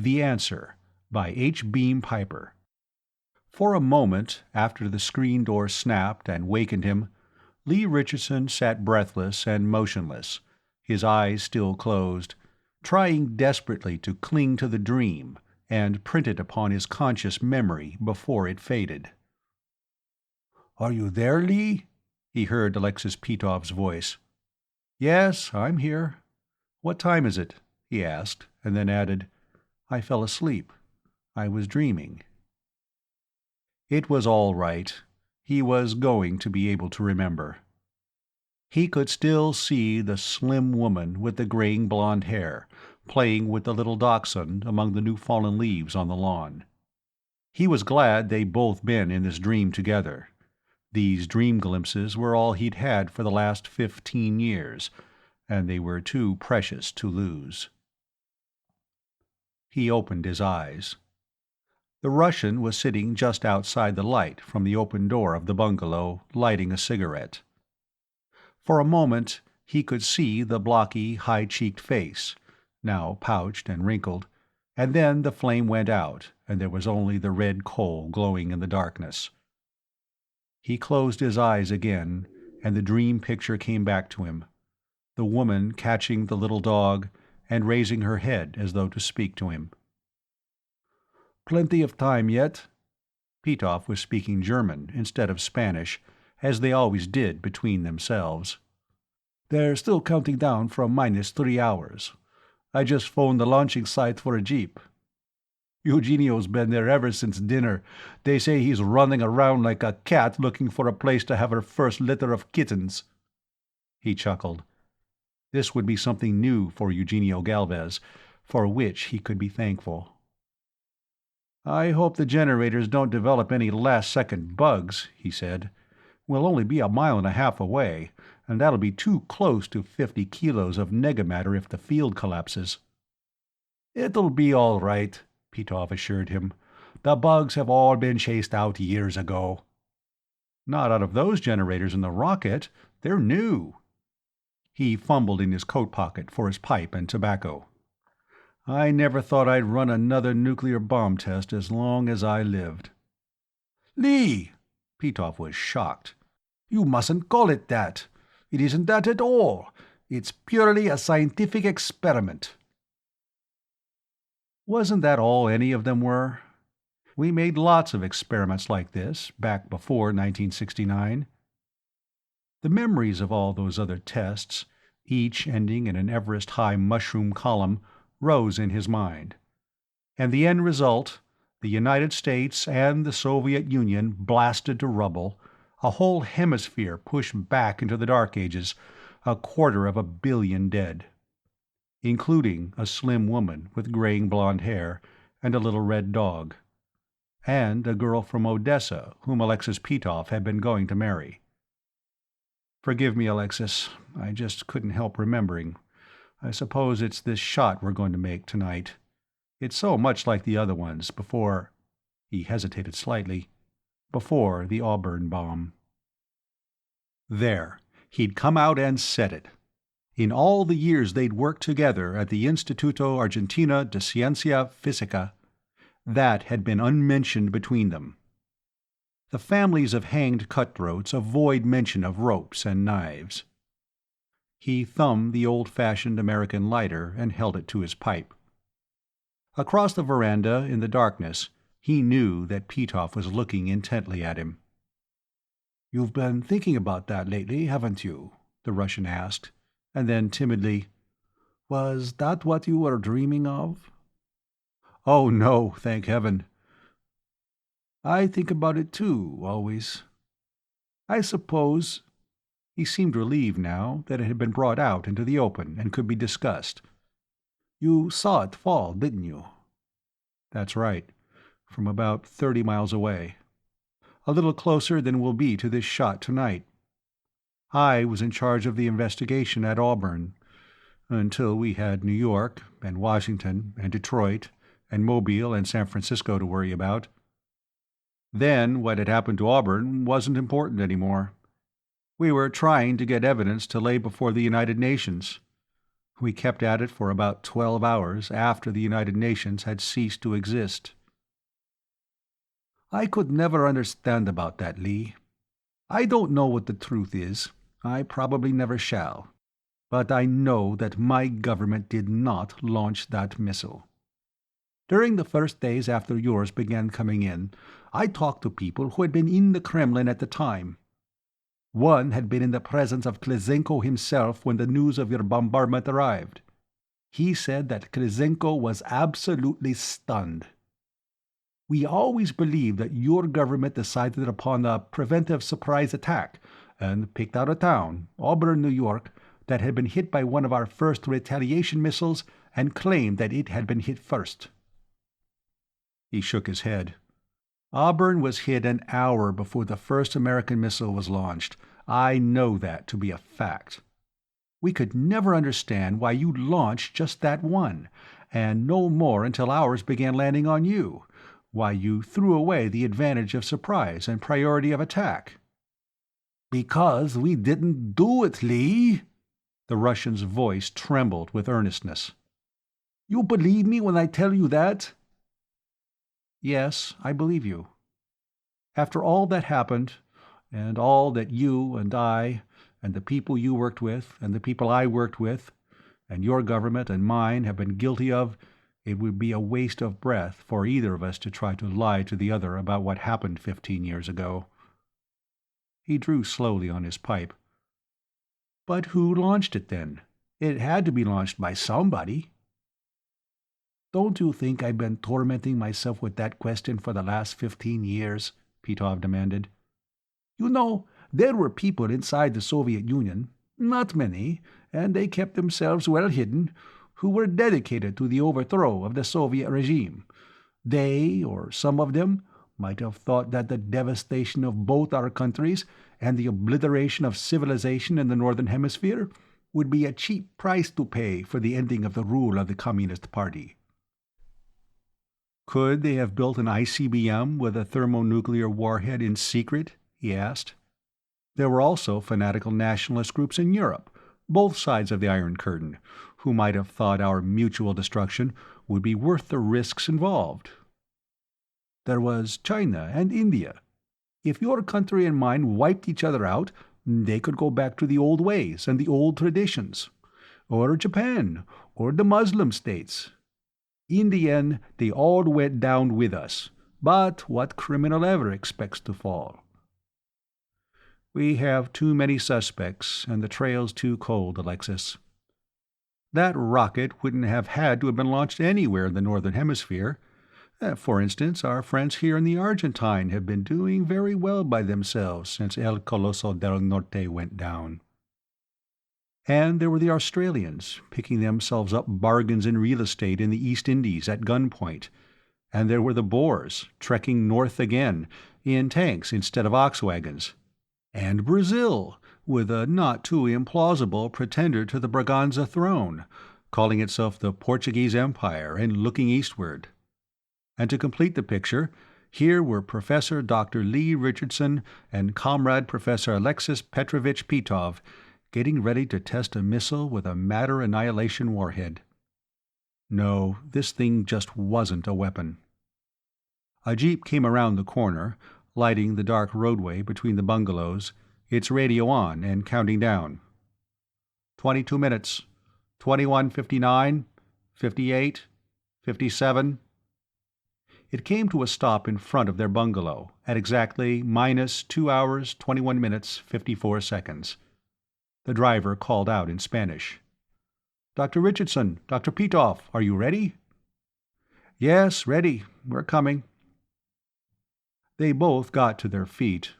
The Answer by H. Beam Piper. For a moment after the screen door snapped and wakened him, Lee Richardson sat breathless and motionless, his eyes still closed, trying desperately to cling to the dream and print it upon his conscious memory before it faded. "Are you there, Lee?" he heard Alexis Pitov's voice. "Yes, I'm here. What time is it?" he asked, and then added, "I fell asleep. I was dreaming." It was all right. He was going to be able to remember. He could still see the slim woman with the graying blonde hair, playing with the little dachshund among the new-fallen leaves on the lawn. He was glad they'd both been in this dream together. These dream glimpses were all he'd had for the last 15 years, and they were too precious to lose. He opened his eyes. The Russian was sitting just outside the light from the open door of the bungalow, lighting a cigarette. For a moment he could see the blocky, high-cheeked face, now pouched and wrinkled, and then the flame went out, and there was only the red coal glowing in the darkness. He closed his eyes again, and the dream picture came back to him, the woman catching the little dog and raising her head as though to speak to him. "Plenty of time yet." Pitov was speaking German instead of Spanish, as they always did between themselves. "They're still counting down from -3 hours. I just phoned the launching site for a jeep. Eugenio's been there ever since dinner. They say he's running around like a cat looking for a place to have her first litter of kittens." He chuckled. This would be something new for Eugenio Galvez, for which he could be thankful. "I hope the generators don't develop any last-second bugs," he said. "We'll only be a mile and a half away, and that'll be too close to 50 kilos of negamatter if the field collapses." "It'll be all right," Pitov assured him. "The bugs have all been chased out years ago." "Not out of those generators in the rocket. They're new." He fumbled in his coat pocket for his pipe and tobacco. "I never thought I'd run another nuclear bomb test as long as I lived." "Lee!" Pitov was shocked. "You mustn't call it that. It isn't that at all. It's purely a scientific experiment." Wasn't that all any of them were? We made lots of experiments like this, back before 1969. The memories of all those other tests, each ending in an Everest-high mushroom column, rose in his mind. And the end result, the United States and the Soviet Union blasted to rubble, a whole hemisphere pushed back into the Dark Ages, 250 million dead, including a slim woman with graying blonde hair and a little red dog, and a girl from Odessa whom Alexis Pitov had been going to marry. "Forgive me, Alexis. I just couldn't help remembering. I suppose it's this shot we're going to make tonight. It's so much like the other ones before—" he hesitated slightly, "before the Auburn bomb." There, he'd come out and said it. In all the years they'd worked together at the Instituto Argentina de Ciencia Física, that had been unmentioned between them. The families of hanged cutthroats avoid mention of ropes and knives. He thumbed the old-fashioned American lighter and held it to his pipe. Across the veranda, in the darkness, he knew that Pitov was looking intently at him. "You've been thinking about that lately, haven't you?" the Russian asked, and then timidly, "Was that what you were dreaming of?" "Oh, no, thank heaven." "I think about it too, always. I suppose—" He seemed relieved now that it had been brought out into the open and could be discussed. "You saw it fall, didn't you?" "That's right. From about 30 miles away. A little closer than we'll be to this shot tonight. I was in charge of the investigation at Auburn, until we had New York, and Washington, and Detroit, and Mobile, and San Francisco to worry about. Then what had happened to Auburn wasn't important anymore. We were trying to get evidence to lay before the United Nations. We kept at it for about 12 hours after the United Nations had ceased to exist. I could never understand about that, Lee. I don't know what the truth is. I probably never shall. But I know that my government did not launch that missile. During the first days after yours began coming in, I talked to people who had been in the Kremlin at the time. One had been in the presence of Klizenko himself when the news of your bombardment arrived. He said that Klizenko was absolutely stunned. We always believed that your government decided upon a preventive surprise attack and picked out a town, Auburn, New York, that had been hit by one of our first retaliation missiles and claimed that it had been hit first. He shook his head. Auburn was hit an hour before the first American missile was launched. I know that to be a fact. We could never understand why you launched just that one, and no more until ours began landing on you, why you threw away the advantage of surprise and priority of attack. Because we didn't do it, Lee. The Russian's voice trembled with earnestness. You believe me when I tell you that? Yes, I believe you. After all that happened, and all that you and I, and the people you worked with, and the people I worked with, and your government and mine have been guilty of, it would be a waste of breath for either of us to try to lie to the other about what happened 15 years ago. He drew slowly on his pipe. But who launched it then? It had to be launched by somebody. Don't you think I've been tormenting myself with that question for the last 15 years? Pitov demanded. You know, there were people inside the Soviet Union, not many, and they kept themselves well hidden, who were dedicated to the overthrow of the Soviet regime. They, or some of them, might have thought that the devastation of both our countries and the obliteration of civilization in the Northern Hemisphere would be a cheap price to pay for the ending of the rule of the Communist Party. Could they have built an ICBM with a thermonuclear warhead in secret? He asked. There were also fanatical nationalist groups in Europe, both sides of the Iron Curtain, who might have thought our mutual destruction would be worth the risks involved. There was China and India. If your country and mine wiped each other out, they could go back to the old ways and the old traditions. Or Japan, or the Muslim states. In the end, they all went down with us. But what criminal ever expects to fall? We have too many suspects, and the trail's too cold, Alexis. That rocket wouldn't have had to have been launched anywhere in the Northern Hemisphere. For instance, our friends here in the Argentine have been doing very well by themselves since El Coloso del Norte went down. And there were the Australians, picking themselves up bargains in real estate in the East Indies at gunpoint. And there were the Boers, trekking north again, in tanks instead of ox wagons. And Brazil, with a not too implausible pretender to the Braganza throne, calling itself the Portuguese Empire and looking eastward. And to complete the picture, here were Professor Dr. Lee Richardson and Comrade Professor Alexis Petrovitch Pitov, getting ready to test a missile with a matter annihilation warhead. No, this thing just wasn't a weapon. A jeep came around the corner, lighting the dark roadway between the bungalows, its radio on and counting down. 22 minutes. 21:59. 58. 57. It came to a stop in front of their bungalow, at exactly -2 hours, 21 minutes, 54 seconds. The driver called out in Spanish. Dr. Richardson, Dr. Pitov, are you ready? Yes, ready. We're coming. They both got to their feet,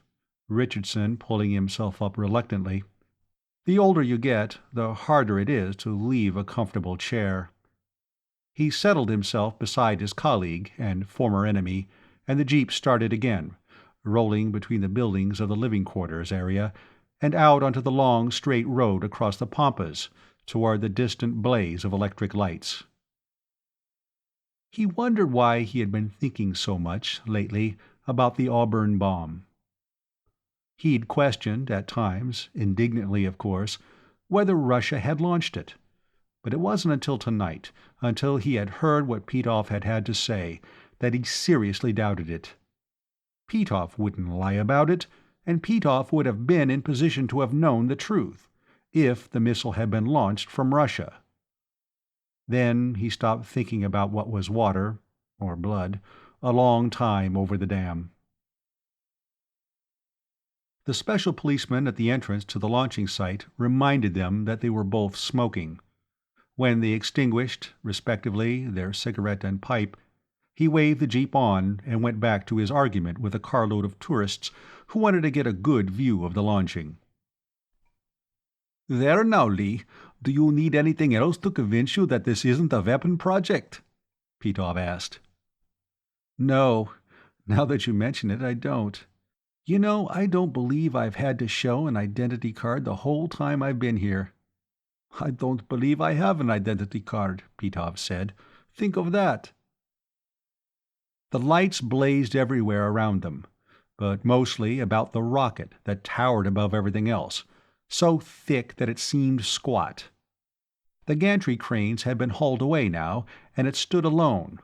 Richardson pulling himself up reluctantly. The older you get, the harder it is to leave a comfortable chair. He settled himself beside his colleague and former enemy, and the jeep started again, rolling between the buildings of the living quarters area and out onto the long, straight road across the pampas toward the distant blaze of electric lights. He wondered why he had been thinking so much, lately, about the Auburn bomb. He'd questioned, at times, indignantly of course, whether Russia had launched it, But it wasn't until tonight, until he had heard what Pitov had to say, that he seriously doubted it. Pitov wouldn't lie about it, and Pitov would have been in position to have known the truth, if the missile had been launched from Russia. Then he stopped thinking about what was water, or blood, a long time over the dam. The special policeman at the entrance to the launching site reminded them that they were both smoking. When they extinguished, respectively, their cigarette and pipe, he waved the jeep on and went back to his argument with a carload of tourists who wanted to get a good view of the launching. "There now, Lee. Do you need anything else to convince you that this isn't a weapon project?" Pitov asked. "No. Now that you mention it, I don't. You know, I don't believe I've had to show an identity card the whole time I've been here." "I don't believe I have an identity card," Pitov said. "Think of that." The lights blazed everywhere around them, but mostly about the rocket that towered above everything else, so thick that it seemed squat. The gantry cranes had been hauled away now, and it stood alone,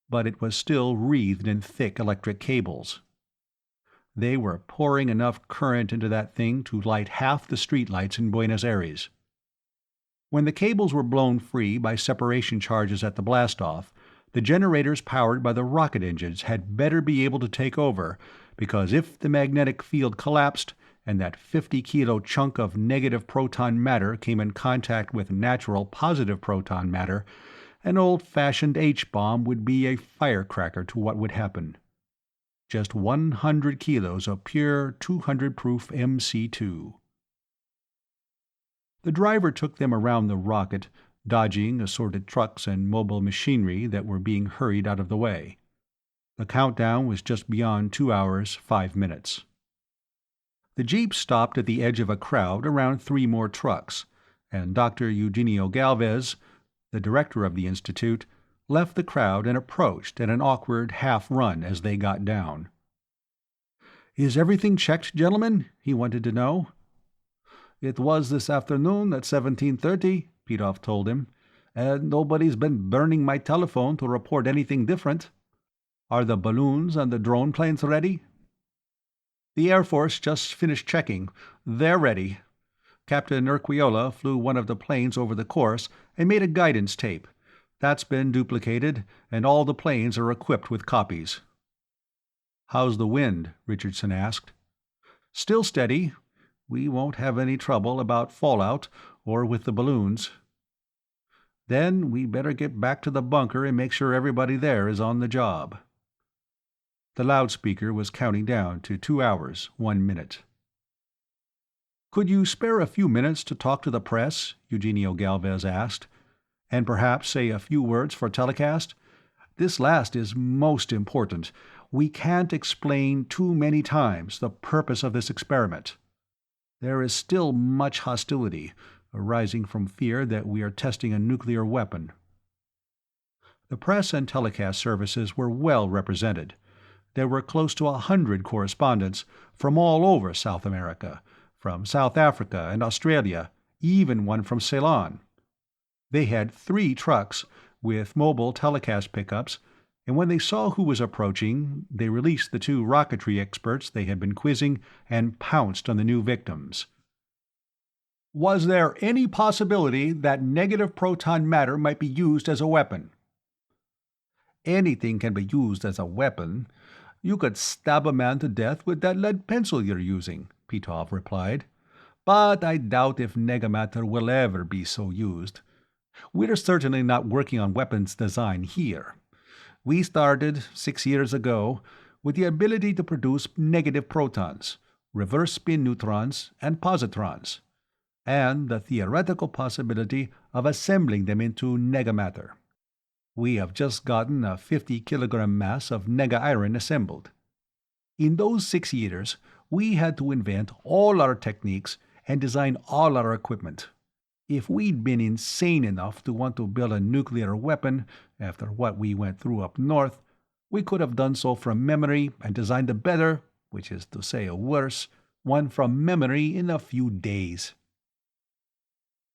but it was still wreathed in thick electric cables. They were pouring enough current into that thing to light half the streetlights in Buenos Aires. When the cables were blown free by separation charges at the blastoff, the generators powered by the rocket engines had better be able to take over, because if the magnetic field collapsed and that 50-kilo chunk of negative proton matter came in contact with natural positive proton matter, an old-fashioned H-bomb would be a firecracker to what would happen. Just 100 kilos of pure 200-proof MC2. The driver took them around the rocket, dodging assorted trucks and mobile machinery that were being hurried out of the way. The countdown was just beyond 2 hours, 5 minutes. The jeep stopped at the edge of a crowd around 3 more trucks, and Dr. Eugenio Galvez, the director of the institute, left the crowd and approached at an awkward half-run as they got down. "Is everything checked, gentlemen?" he wanted to know. "It was this afternoon at 17:30, Pitov told him, "and nobody's been burning my telephone to report anything different. Are the balloons and the drone planes ready?" "The Air Force just finished checking. They're ready. Captain Urquiola flew one of the planes over the course and made a guidance tape. That's been duplicated, and all the planes are equipped with copies." "How's the wind?" Richardson asked. "Still steady. We won't have any trouble about fallout or with the balloons." "Then we better get back to the bunker and make sure everybody there is on the job." The loudspeaker was counting down to 2 hours, 1 minute. "Could you spare a few minutes to talk to the press?" Eugenio Galvez asked. "And perhaps say a few words for telecast? This last is most important. We can't explain too many times the purpose of this experiment. There is still much hostility, arising from fear that we are testing a nuclear weapon." The press and telecast services were well represented. There were close to 100 correspondents from all over South America, from South Africa and Australia, even one from Ceylon. They had 3 trucks with mobile telecast pickups, and when they saw who was approaching, they released the 2 rocketry experts they had been quizzing and pounced on the new victims. "Was there any possibility that negative proton matter might be used as a weapon?" "Anything can be used as a weapon. You could stab a man to death with that lead pencil you're using," Pitov replied. "But I doubt if negamatter will ever be so used. We're certainly not working on weapons design here. We started, 6 years ago, with the ability to produce negative protons, reverse spin neutrons, and positrons, and the theoretical possibility of assembling them into negamatter. We have just gotten a 50-kilogram mass of nega-iron assembled. In those 6 years, we had to invent all our techniques and design all our equipment. If we'd been insane enough to want to build a nuclear weapon after what we went through up north, we could have done so from memory and designed a better, which is to say a worse, one from memory in a few days."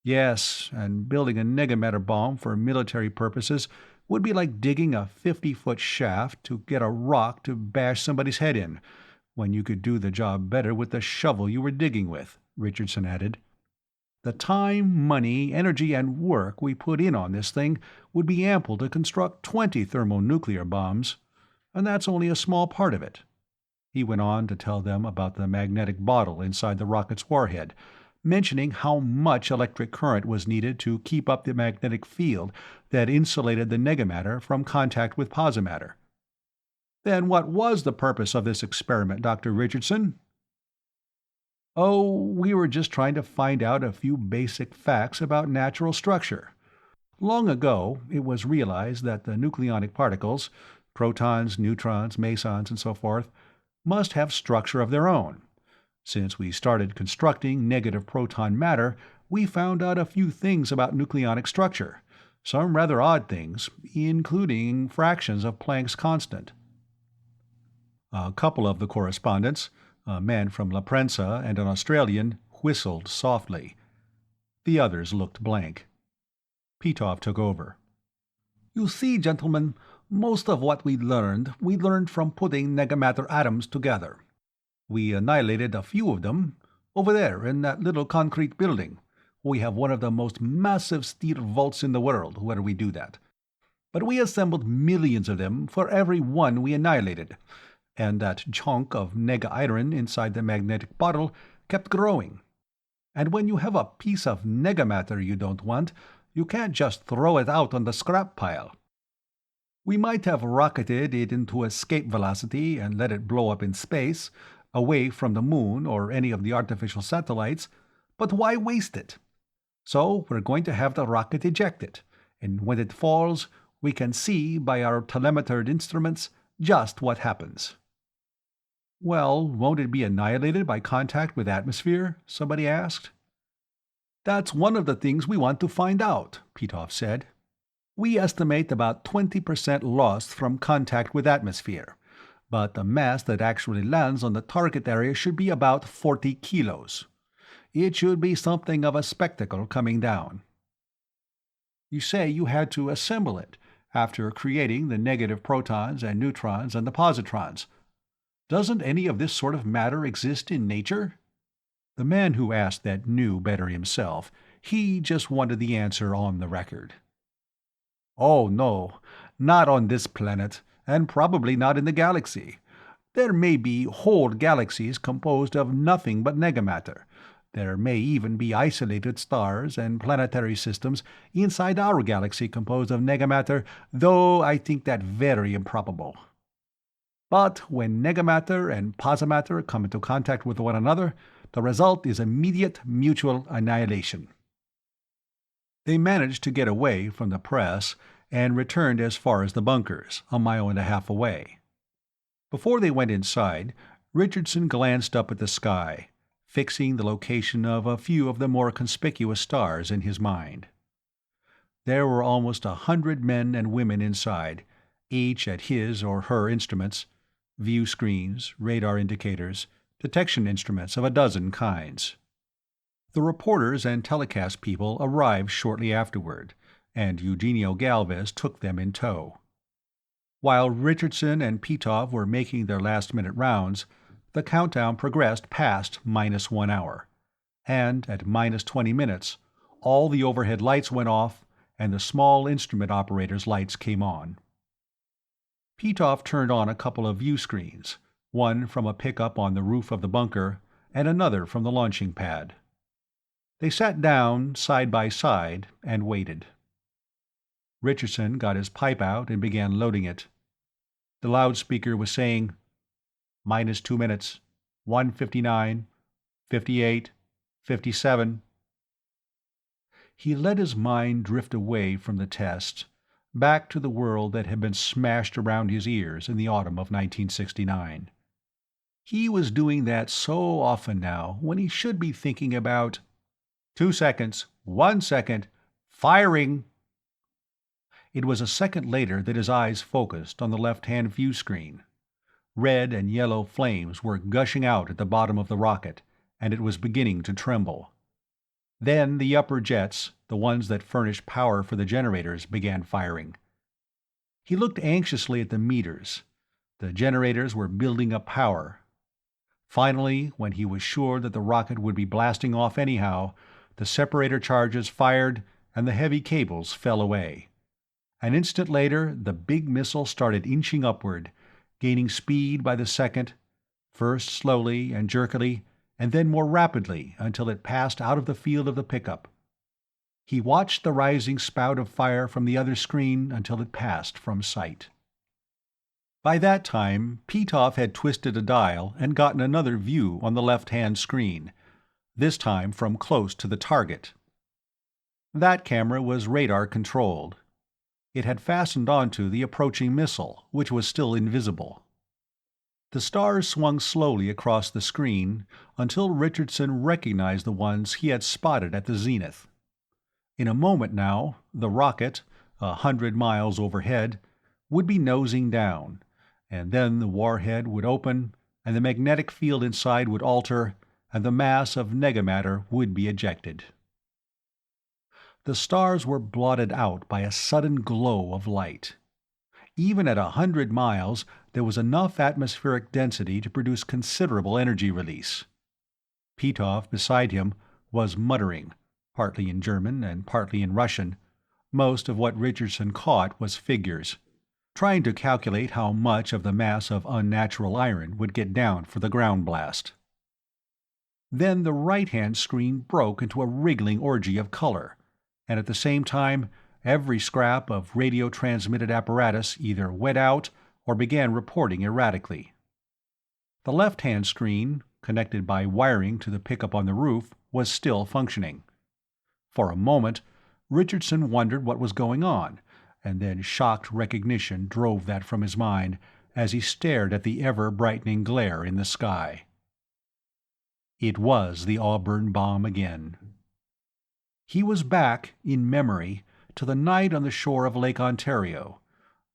Yes, and building a negamatter bomb for military purposes would be like digging a 50-foot shaft to get a rock to bash somebody's head in, when you could do the job better with the shovel you were digging with, Richardson added. The time, money, energy, and work we put in on this thing would be ample to construct 20 thermonuclear bombs, and that's only a small part of it. He went on to tell them about the magnetic bottle inside the rocket's warhead, mentioning how much electric current was needed to keep up the magnetic field that insulated the negamatter from contact with posimatter. Then what was the purpose of this experiment, Dr. Richardson? Oh, we were just trying to find out a few basic facts about natural structure. Long ago, it was realized that the nucleonic particles, protons, neutrons, mesons, and so forth, must have structure of their own. Since we started constructing negative proton matter, we found out a few things about nucleonic structure, some rather odd things, including fractions of Planck's constant. A couple of the correspondents, a man from La Prensa and an Australian, whistled softly. The others looked blank. Pitov took over. You see, gentlemen, most of what we learned from putting negamatter atoms together. We annihilated a few of them. Over there, in that little concrete building. We have one of the most massive steel vaults in the world where we do that. But we assembled millions of them for every one we annihilated, and that chunk of nega-iron inside the magnetic bottle kept growing. And when you have a piece of negamatter you don't want, you can't just throw it out on the scrap pile. We might have rocketed it into escape velocity and let it blow up in space, away from the moon or any of the artificial satellites, but why waste it? So we're going to have the rocket ejected, and when it falls, we can see by our telemetered instruments just what happens. Well, won't it be annihilated by contact with atmosphere? Somebody asked. That's one of the things we want to find out, Pitov said. We estimate about 20% lost from contact with atmosphere, but the mass that actually lands on the target area should be about 40 kilos. It should be something of a spectacle coming down. You say you had to assemble it, after creating the negative protons and neutrons and the positrons. Doesn't any of this sort of matter exist in nature? The man who asked that knew better himself. He just wanted the answer on the record. Oh, no, not on this planet, and probably not in the galaxy. There may be whole galaxies composed of nothing but negamatter. There may even be isolated stars and planetary systems inside our galaxy composed of negamatter, though I think that very improbable. But when negamatter and posimatter come into contact with one another, the result is immediate mutual annihilation. They managed to get away from the press and returned as far as the bunkers, a mile and a half away. Before they went inside, Richardson glanced up at the sky, fixing the location of a few of the more conspicuous stars in his mind. There were almost 100 men and women inside, each at his or her instruments, view screens, radar indicators, detection instruments of a dozen kinds. The reporters and telecast people arrived shortly afterward, and Eugenio Galvez took them in tow. While Richardson and Pitov were making their last-minute rounds, the countdown progressed past -1 hour, and at -20 minutes, all the overhead lights went off and the small instrument operator's lights came on. Pitov turned on a couple of view screens, one from a pickup on the roof of the bunker and another from the launching pad. They sat down side by side and waited. Richardson got his pipe out and began loading it. The loudspeaker was saying, -2 minutes, 1:59, 58, 57. He let his mind drift away from the test, back to the world that had been smashed around his ears in the autumn of 1969. He was doing that so often now when he should be thinking about 2 seconds, 1 second, firing. It was a second later that his eyes focused on the left-hand view screen. Red and yellow flames were gushing out at the bottom of the rocket, and it was beginning to tremble. Then the upper jets, the ones that furnished power for the generators, began firing. He looked anxiously at the meters. The generators were building up power. Finally, when he was sure that the rocket would be blasting off anyhow, the separator charges fired and the heavy cables fell away. An instant later, the big missile started inching upward, gaining speed by the second, first slowly and jerkily, and then more rapidly until it passed out of the field of the pickup. He watched the rising spout of fire from the other screen until it passed from sight. By that time, Pitov had twisted a dial and gotten another view on the left-hand screen, this time from close to the target. That camera was radar-controlled. It had fastened onto the approaching missile, which was still invisible. The stars swung slowly across the screen until Richardson recognized the ones he had spotted at the zenith. In a moment now, the rocket, 100 miles overhead, would be nosing down, and then the warhead would open, and the magnetic field inside would alter, and the mass of negamatter would be ejected. The stars were blotted out by a sudden glow of light. Even at 100 miles, there was enough atmospheric density to produce considerable energy release. Pitov, beside him, was muttering, partly in German and partly in Russian. Most of what Richardson caught was figures, trying to calculate how much of the mass of unnatural iron would get down for the ground blast. Then the right-hand screen broke into a wriggling orgy of color, and at the same time, every scrap of radio-transmitted apparatus either went out or began reporting erratically. The left-hand screen, connected by wiring to the pickup on the roof, was still functioning. For a moment, Richardson wondered what was going on, and then shocked recognition drove that from his mind as he stared at the ever-brightening glare in the sky. It was the Auburn bomb again. He was back, in memory, to the night on the shore of Lake Ontario,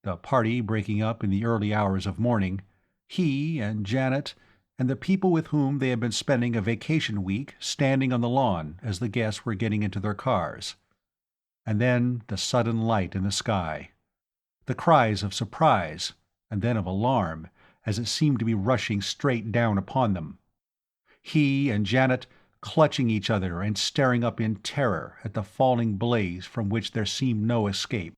the party breaking up in the early hours of morning, he and Janet and the people with whom they had been spending a vacation week standing on the lawn as the guests were getting into their cars. And then the sudden light in the sky, the cries of surprise and then of alarm as it seemed to be rushing straight down upon them. He and Janet clutching each other and staring up in terror at the falling blaze from which there seemed no escape.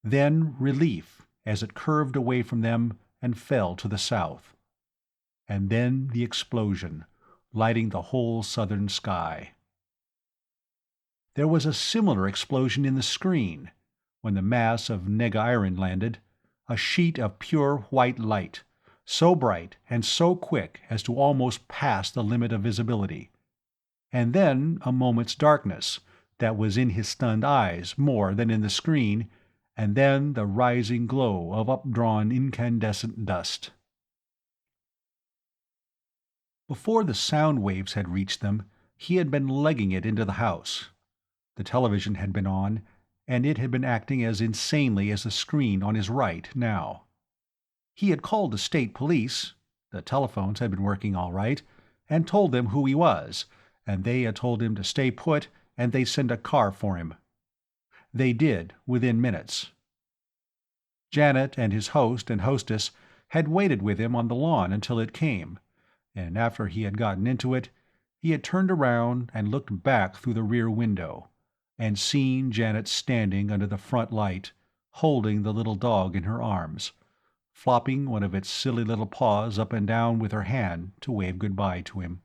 Then relief as it curved away from them and fell to the south. And then the explosion, lighting the whole southern sky. There was a similar explosion in the screen, when the mass of nega-iron landed, a sheet of pure white light, so bright and so quick as to almost pass the limit of visibility. And then a moment's darkness that was in his stunned eyes more than in the screen, and then the rising glow of updrawn incandescent dust. Before the sound waves had reached them, he had been legging it into the house. The television had been on, and it had been acting as insanely as the screen on his right now. He had called the state police, the telephones had been working all right, and told them who he was, and they had told him to stay put and they'd send a car for him. They did, within minutes. Janet and his host and hostess had waited with him on the lawn until it came, and after he had gotten into it, he had turned around and looked back through the rear window, and seen Janet standing under the front light, holding the little dog in her arms, flopping one of its silly little paws up and down with her hand to wave goodbye to him.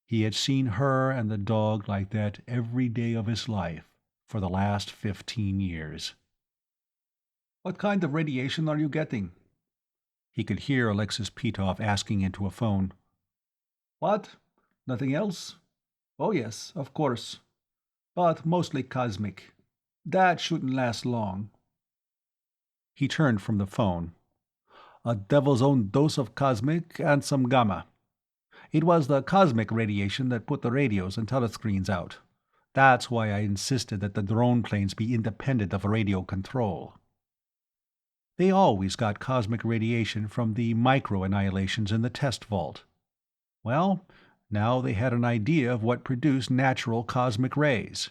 He had seen her and the dog like that every day of his life for the last 15 years. "What kind of radiation are you getting?" He could hear Alexis Pitov asking into a phone. "What? Nothing else? Oh yes, of course. But mostly cosmic. That shouldn't last long." He turned from the phone. "A devil's own dose of cosmic and some gamma. It was the cosmic radiation that put the radios and telescreens out. That's why I insisted that the drone planes be independent of radio control." They always got cosmic radiation from the micro-annihilations in the test vault. Well, Now they had an idea of what produced natural cosmic rays.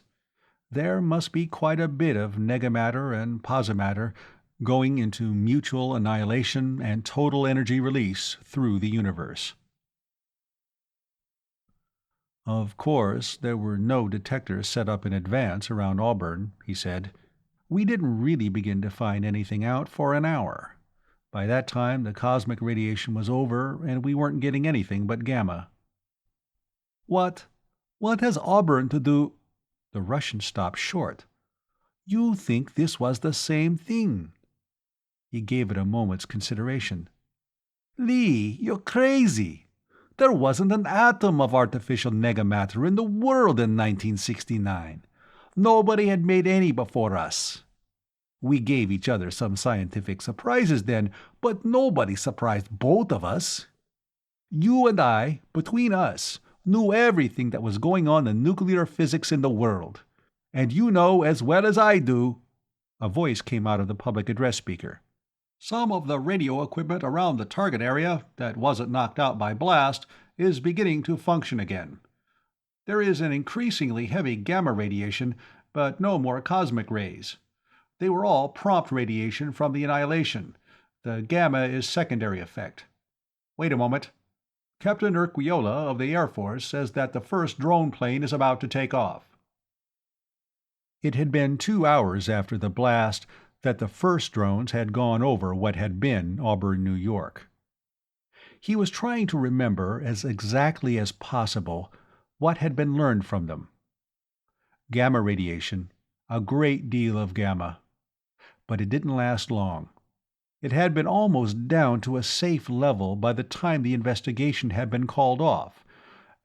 There must be quite a bit of negamatter and posimatter going into mutual annihilation and total energy release through the universe. Of course, there were no detectors set up in advance around Auburn, he said. We didn't really begin to find anything out for an hour. By that time, the cosmic radiation was over, and we weren't getting anything but gamma. What? What has Auburn to do? The Russian stopped short. You think this was the same thing? He gave it a moment's consideration. Lee, you're crazy. There wasn't an atom of artificial negamatter in the world in 1969. Nobody had made any before us. We gave each other some scientific surprises then, but nobody surprised both of us. You and I, between us, knew everything that was going on in nuclear physics in the world. And you know as well as I do. A voice came out of the public address speaker. Some of the radio equipment around the target area that wasn't knocked out by blast is beginning to function again. There is an increasingly heavy gamma radiation, but no more cosmic rays. They were all prompt radiation from the annihilation. The gamma is secondary effect. Wait a moment. Captain Urquiola of the Air Force says that the first drone plane is about to take off. It had been 2 hours after the blast that the first drones had gone over what had been Auburn, New York. He was trying to remember as exactly as possible what had been learned from them. Gamma radiation, a great deal of gamma. But it didn't last long. It had been almost down to a safe level by the time the investigation had been called off,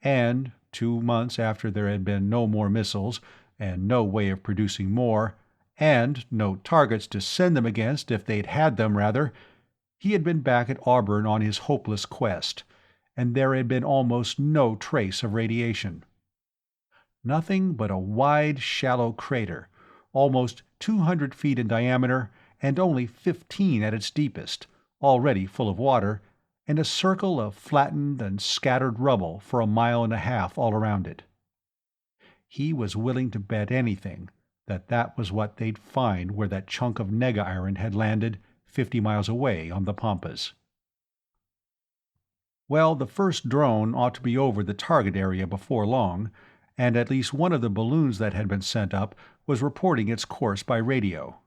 and 2 months after there had been no more missiles, and no way of producing more, and no targets to send them against if they'd had them, rather, he had been back at Auburn on his hopeless quest, and there had been almost no trace of radiation. Nothing but a wide, shallow crater, almost 200 feet in diameter and only 15 at its deepest, already full of water, and a circle of flattened and scattered rubble for a mile and a half all around it. He was willing to bet anything that was what they'd find where that chunk of nega-iron had landed 50 miles away on the Pampas. Well, the first drone ought to be over the target area before long, and at least one of the balloons that had been sent up was reporting its course by radio.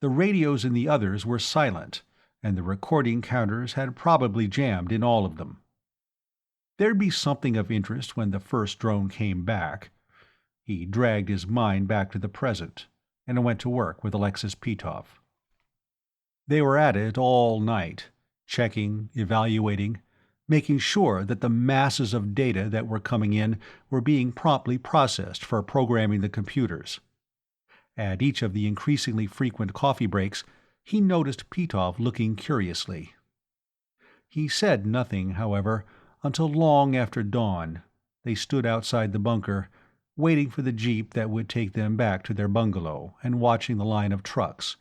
The radios in the others were silent, and the recording counters had probably jammed in all of them. There'd be something of interest when the first drone came back. He dragged his mind back to the present, and went to work with Alexis Pitov. They were at it all night, checking, evaluating, making sure that the masses of data that were coming in were being promptly processed for programming the computers. At each of the increasingly frequent coffee breaks, he noticed Pitov looking curiously. He said nothing, however, until long after dawn. They stood outside the bunker, waiting for the jeep that would take them back to their bungalow, and watching the line of trucks.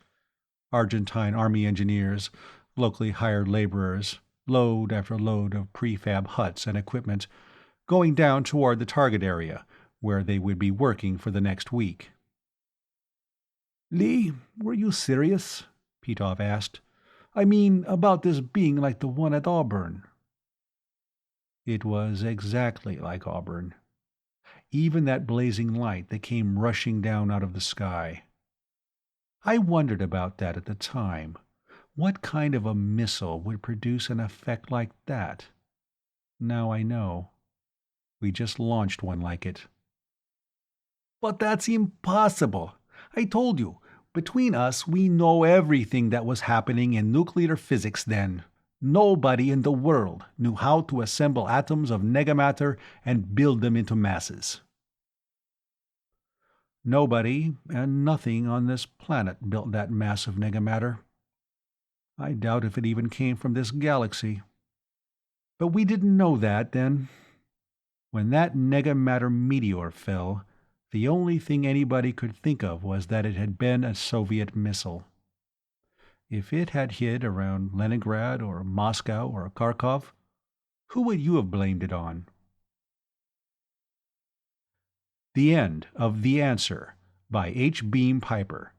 Argentine army engineers, locally hired laborers, load after load of prefab huts and equipment, going down toward the target area, where they would be working for the next week. "Lee, were you serious?" Pitov asked. "I mean, about this being like the one at Auburn." It was exactly like Auburn. Even that blazing light that came rushing down out of the sky. I wondered about that at the time. What kind of a missile would produce an effect like that? Now I know. We just launched one like it. "But that's impossible. I told you, between us we know everything that was happening in nuclear physics then. Nobody in the world knew how to assemble atoms of negamatter and build them into masses." Nobody and nothing on this planet built that mass of negamatter. I doubt if it even came from this galaxy. But we didn't know that then. When that negamatter meteor fell, the only thing anybody could think of was that it had been a Soviet missile. If it had hit around Leningrad or Moscow or Kharkov, who would you have blamed it on? The End of The Answer by H. Beam Piper.